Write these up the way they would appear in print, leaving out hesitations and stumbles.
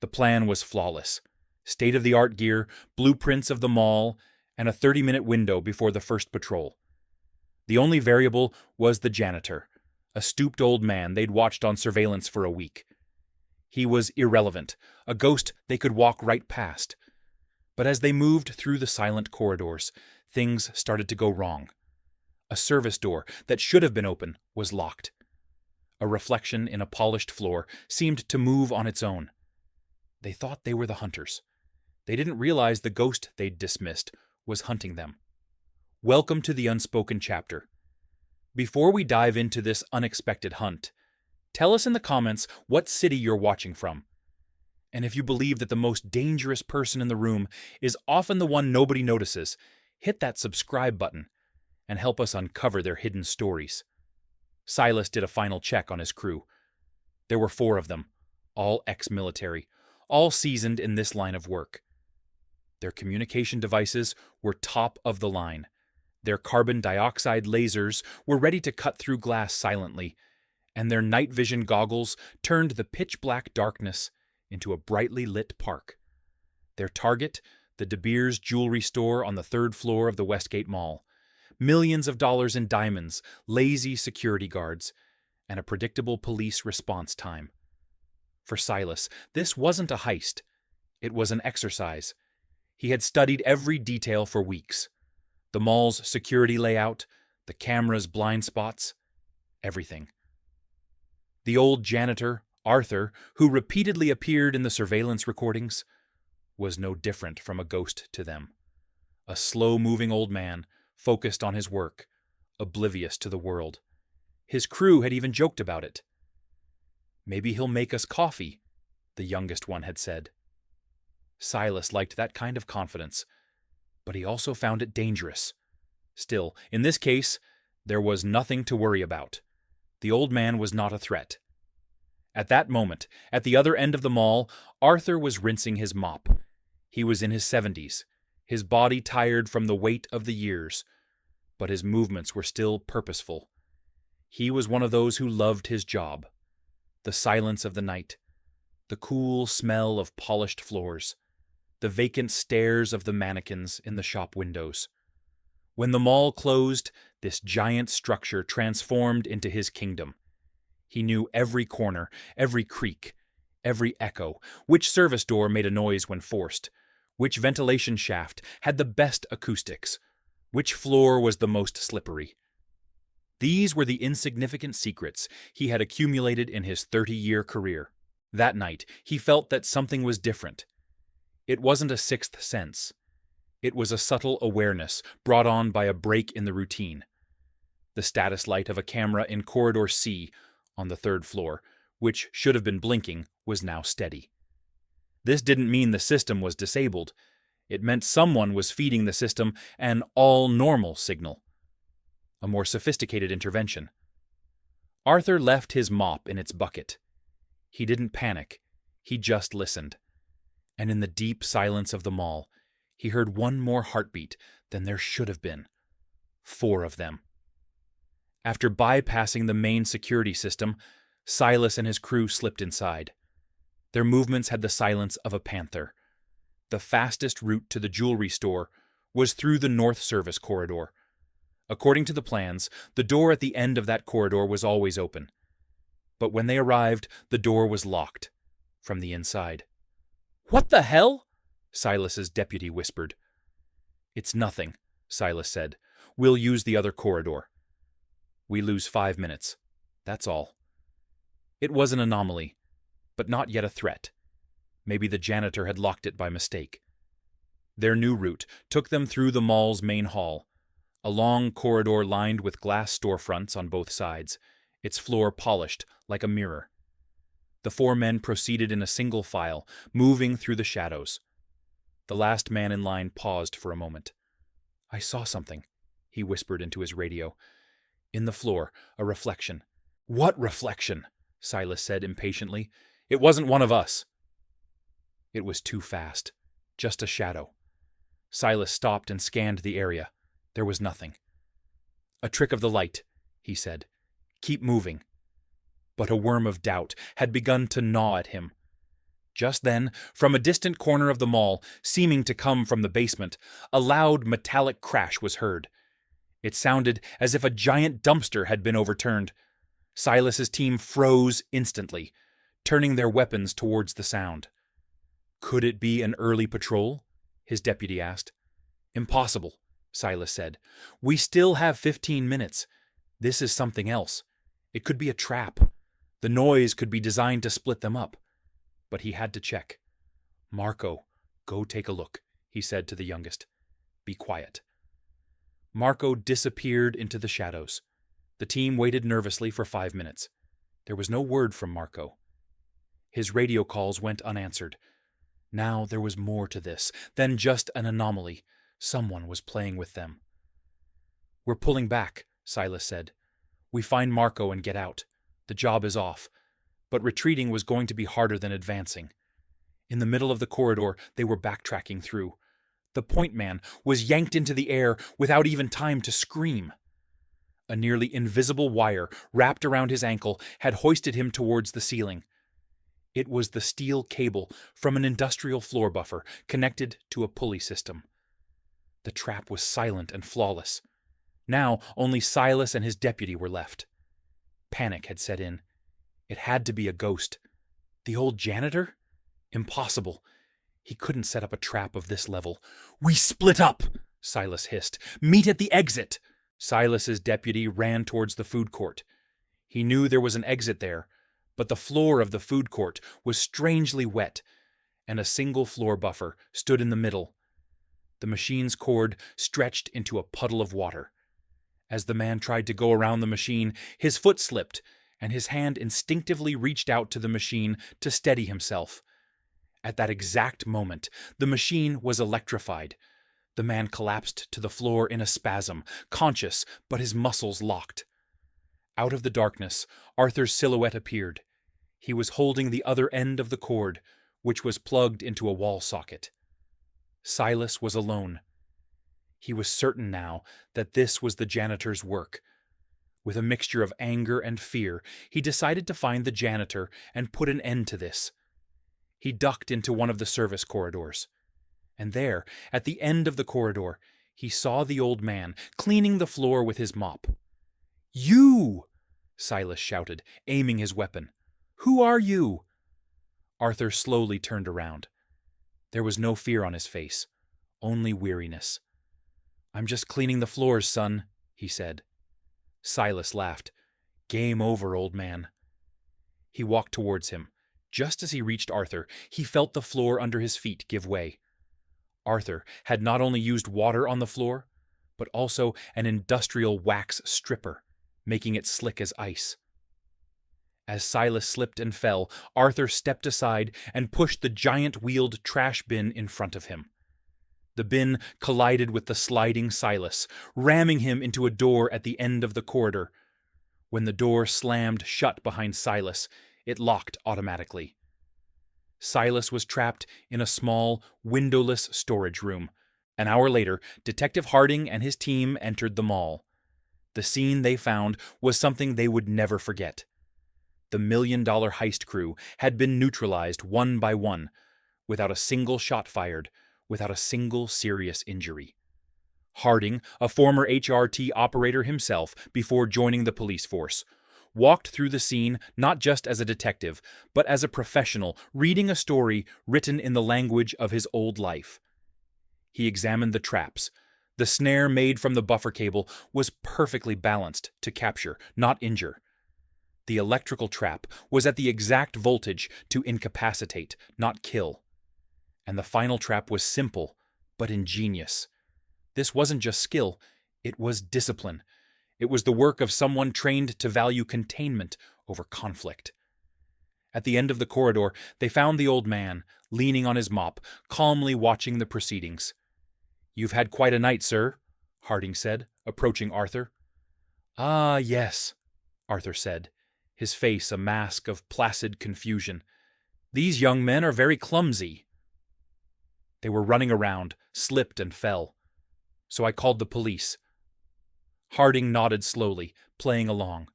The plan was flawless. State-of-the-art gear, blueprints of the mall, and a 30-minute window before the first patrol. The only variable was the janitor, a stooped old man they'd watched on surveillance for a week. He was irrelevant, a ghost they could walk right past. But as they moved through the silent corridors, things started to go wrong. A service door that should have been open was locked. A reflection in a polished floor seemed to move on its own. They thought they were the hunters. They didn't realize the ghost they'd dismissed was hunting them. Welcome to the unspoken chapter. Before we dive into this unexpected hunt, tell us in the comments what city you're watching from. And if you believe that the most dangerous person in the room is often the one nobody notices, hit that subscribe button and help us uncover their hidden stories. Silas did a final check on his crew. There were 4 of them, all ex-military, all seasoned in this line of work. Their communication devices were top of the line. Their carbon dioxide lasers were ready to cut through glass silently, and their night vision goggles turned the pitch-black darkness into a brightly lit park. Their target, the De Beers jewelry store on the 3rd floor of the Westgate Mall. Millions of dollars in diamonds, lazy security guards, and a predictable police response time. For Silas, this wasn't a heist. It was an exercise. He had studied every detail for weeks. The mall's security layout, the camera's blind spots, everything. The old janitor, Arthur, who repeatedly appeared in the surveillance recordings, was no different from a ghost to them. A slow-moving old man, focused on his work, oblivious to the world. His crew had even joked about it. "Maybe he'll make us coffee," the youngest one had said. Silas liked that kind of confidence, but he also found it dangerous. Still, in this case, there was nothing to worry about. The old man was not a threat. At that moment, at the other end of the mall, Arthur was rinsing his mop. He was in his 70s, his body tired from the weight of the years, but his movements were still purposeful. He was one of those who loved his job. The silence of the night, the cool smell of polished floors, the vacant stares of the mannequins in the shop windows. When the mall closed, this giant structure transformed into his kingdom. He knew every corner, every creak, every echo, which service door made a noise when forced, which ventilation shaft had the best acoustics, which floor was the most slippery. These were the insignificant secrets he had accumulated in his 30-year career. That night, he felt that something was different. It wasn't a sixth sense. It was a subtle awareness brought on by a break in the routine. The status light of a camera in Corridor C on the 3rd floor, which should have been blinking, was now steady. This didn't mean the system was disabled. It meant someone was feeding the system an all-normal signal. A more sophisticated intervention. Arthur left his mop in its bucket. He didn't panic. He just listened. And in the deep silence of the mall, he heard one more heartbeat than there should have been. 4 of them. After bypassing the main security system, Silas and his crew slipped inside. Their movements had the silence of a panther. The fastest route to the jewelry store was through the North Service corridor. According to the plans, the door at the end of that corridor was always open. But when they arrived, the door was locked from the inside. "What the hell?" Silas's deputy whispered. "It's nothing," Silas said. "We'll use the other corridor. We lose 5 minutes. That's all." It was an anomaly, but not yet a threat. Maybe the janitor had locked it by mistake. Their new route took them through the mall's main hall, a long corridor lined with glass storefronts on both sides, its floor polished like a mirror. The 4 men proceeded in a single file, moving through the shadows. The last man in line paused for a moment. "I saw something," he whispered into his radio. In the floor, a reflection. "What reflection?" Silas said impatiently. "It wasn't one of us." It was too fast. Just a shadow. Silas stopped and scanned the area. There was nothing. "A trick of the light," he said. "Keep moving." But a worm of doubt had begun to gnaw at him. Just then, from a distant corner of the mall, seeming to come from the basement, a loud metallic crash was heard. It sounded as if a giant dumpster had been overturned. Silas's team froze instantly, turning their weapons towards the sound. "Could it be an early patrol?" his deputy asked. "Impossible," Silas said. "We still have 15 minutes. This is something else. It could be a trap. The noise could be designed to split them up." But he had to check. "Marco, go take a look," he said to the youngest. "Be quiet." Marco disappeared into the shadows. The team waited nervously for 5 minutes. There was no word from Marco. His radio calls went unanswered. Now there was more to this than just an anomaly. Someone was playing with them. "We're pulling back," Silas said. "We find Marco and get out. The job is off." But retreating was going to be harder than advancing. In the middle of the corridor, they were backtracking through. The point man was yanked into the air without even time to scream. A nearly invisible wire wrapped around his ankle had hoisted him towards the ceiling. It was the steel cable from an industrial floor buffer connected to a pulley system. The trap was silent and flawless. Now only Silas and his deputy were left. Panic had set in. It had to be a ghost. The old janitor? Impossible. He couldn't set up a trap of this level. "We split up!" Silas hissed. "Meet at the exit!" Silas's deputy ran towards the food court. He knew there was an exit there, but the floor of the food court was strangely wet, and a single floor buffer stood in the middle. The machine's cord stretched into a puddle of water. As the man tried to go around the machine, his foot slipped, and his hand instinctively reached out to the machine to steady himself. At that exact moment, the machine was electrified. The man collapsed to the floor in a spasm, conscious, but his muscles locked. Out of the darkness, Arthur's silhouette appeared. He was holding the other end of the cord, which was plugged into a wall socket. Silas was alone. He was certain now that this was the janitor's work. With a mixture of anger and fear, he decided to find the janitor and put an end to this. He ducked into one of the service corridors. And there, at the end of the corridor, he saw the old man cleaning the floor with his mop. "You!" Silas shouted, aiming his weapon. "Who are you?" Arthur slowly turned around. There was no fear on his face, only weariness. "I'm just cleaning the floors, son," he said. Silas laughed. "Game over, old man." He walked towards him. Just as he reached Arthur, he felt the floor under his feet give way. Arthur had not only used water on the floor, but also an industrial wax stripper, making it slick as ice. As Silas slipped and fell, Arthur stepped aside and pushed the giant-wheeled trash bin in front of him. The bin collided with the sliding Silas, ramming him into a door at the end of the corridor. When the door slammed shut behind Silas, it locked automatically. Silas was trapped in a small, windowless storage room. An hour later, Detective Harding and his team entered the mall. The scene they found was something they would never forget. The $1-million heist crew had been neutralized one by one, without a single shot fired, without a single serious injury. Harding, a former HRT operator himself before joining the police force, walked through the scene not just as a detective, but as a professional reading a story written in the language of his old life. He examined the traps. The snare made from the buffer cable was perfectly balanced to capture, not injure. The electrical trap was at the exact voltage to incapacitate, not kill. And the final trap was simple, but ingenious. This wasn't just skill, it was discipline. It was the work of someone trained to value containment over conflict. At the end of the corridor, they found the old man, leaning on his mop, calmly watching the proceedings. "You've had quite a night, sir," Harding said, approaching Arthur. "Ah, yes," Arthur said, his face a mask of placid confusion. "These young men are very clumsy." They were running around, slipped and fell. So I called the police. Harding nodded slowly, playing along.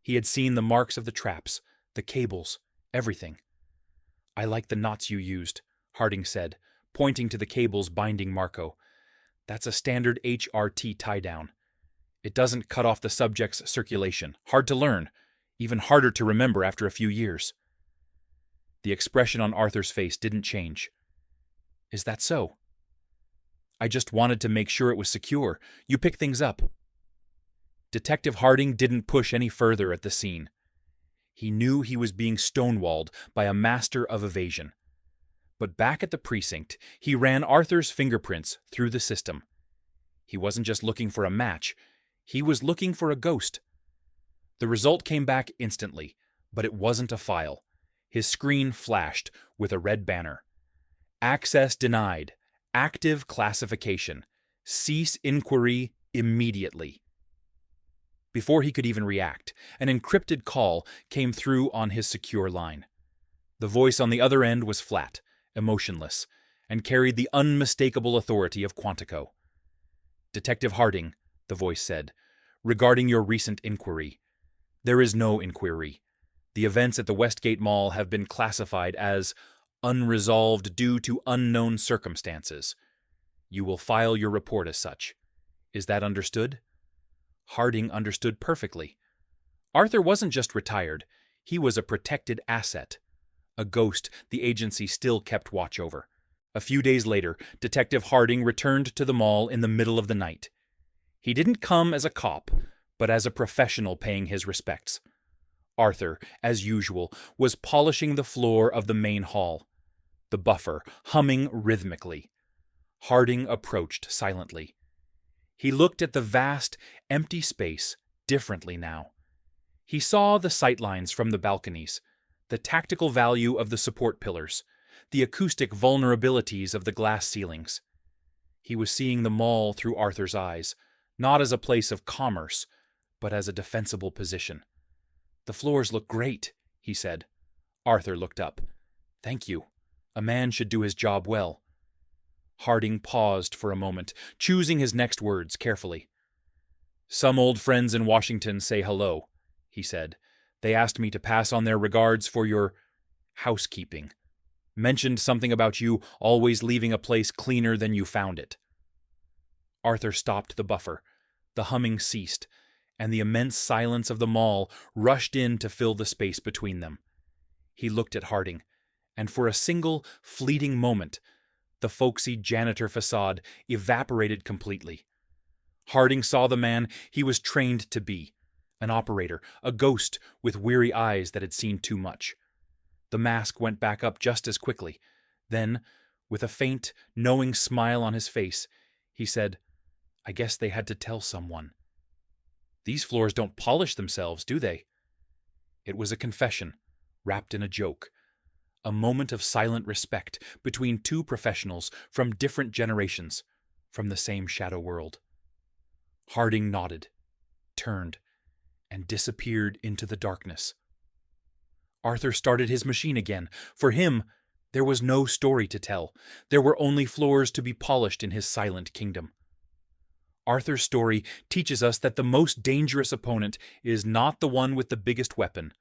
He had seen the marks of the traps, the cables, everything. I like the knots you used, Harding said, pointing to the cables binding Marco. That's a standard HRT tie-down. It doesn't cut off the subject's circulation. Hard to learn, even harder to remember after a few years. The expression on Arthur's face didn't change. Is that so? I just wanted to make sure it was secure. You pick things up. Detective Harding didn't push any further at the scene. He knew he was being stonewalled by a master of evasion. But back at the precinct, he ran Arthur's fingerprints through the system. He wasn't just looking for a match, he was looking for a ghost. The result came back instantly, but it wasn't a file. His screen flashed with a red banner. Access denied. Active classification. Cease inquiry immediately. Before he could even react, an encrypted call came through on his secure line. The voice on the other end was flat, emotionless, and carried the unmistakable authority of Quantico. Detective Harding, the voice said, regarding your recent inquiry. There is no inquiry. The events at the Westgate Mall have been classified as unresolved due to unknown circumstances. You will file your report as such. Is that understood? Harding understood perfectly. Arthur wasn't just retired, he was a protected asset. A ghost the agency still kept watch over. A few days later, Detective Harding returned to the mall in the middle of the night. He didn't come as a cop, but as a professional paying his respects. Arthur, as usual, was polishing the floor of the main hall, the buffer humming rhythmically. Harding approached silently. He looked at the vast, empty space differently now. He saw the sightlines from the balconies, the tactical value of the support pillars, the acoustic vulnerabilities of the glass ceilings. He was seeing the mall through Arthur's eyes, not as a place of commerce, but as a defensible position. The floors look great, he said. Arthur looked up. Thank you. A man should do his job well. Harding paused for a moment, choosing his next words carefully. Some old friends in Washington say hello, he said. They asked me to pass on their regards for your housekeeping. Mentioned something about you always leaving a place cleaner than you found it. Arthur stopped the buffer. The humming ceased, and the immense silence of the mall rushed in to fill the space between them. He looked at Harding, and for a single, fleeting moment, the folksy janitor facade evaporated completely. Harding saw the man he was trained to be, an operator, a ghost with weary eyes that had seen too much. The mask went back up just as quickly. Then, with a faint, knowing smile on his face, he said, I guess they had to tell someone. These floors don't polish themselves, do they? It was a confession, wrapped in a joke. A moment of silent respect between two professionals from different generations, from the same shadow world. Harding nodded, turned, and disappeared into the darkness. Arthur started his machine again. For him, there was no story to tell. There were only floors to be polished in his silent kingdom. Arthur's story teaches us that the most dangerous opponent is not the one with the biggest weapon,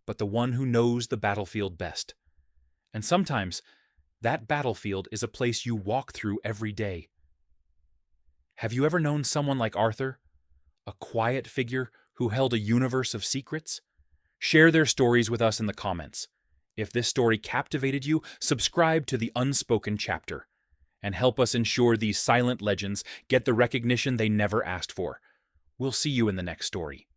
but the one who knows the battlefield best. And sometimes, that battlefield is a place you walk through every day. Have you ever known someone like Arthur? A quiet figure who held a universe of secrets? Share their stories with us in the comments. If this story captivated you, subscribe to The Unspoken Chapter, and help us ensure these silent legends get the recognition they never asked for. We'll see you in the next story.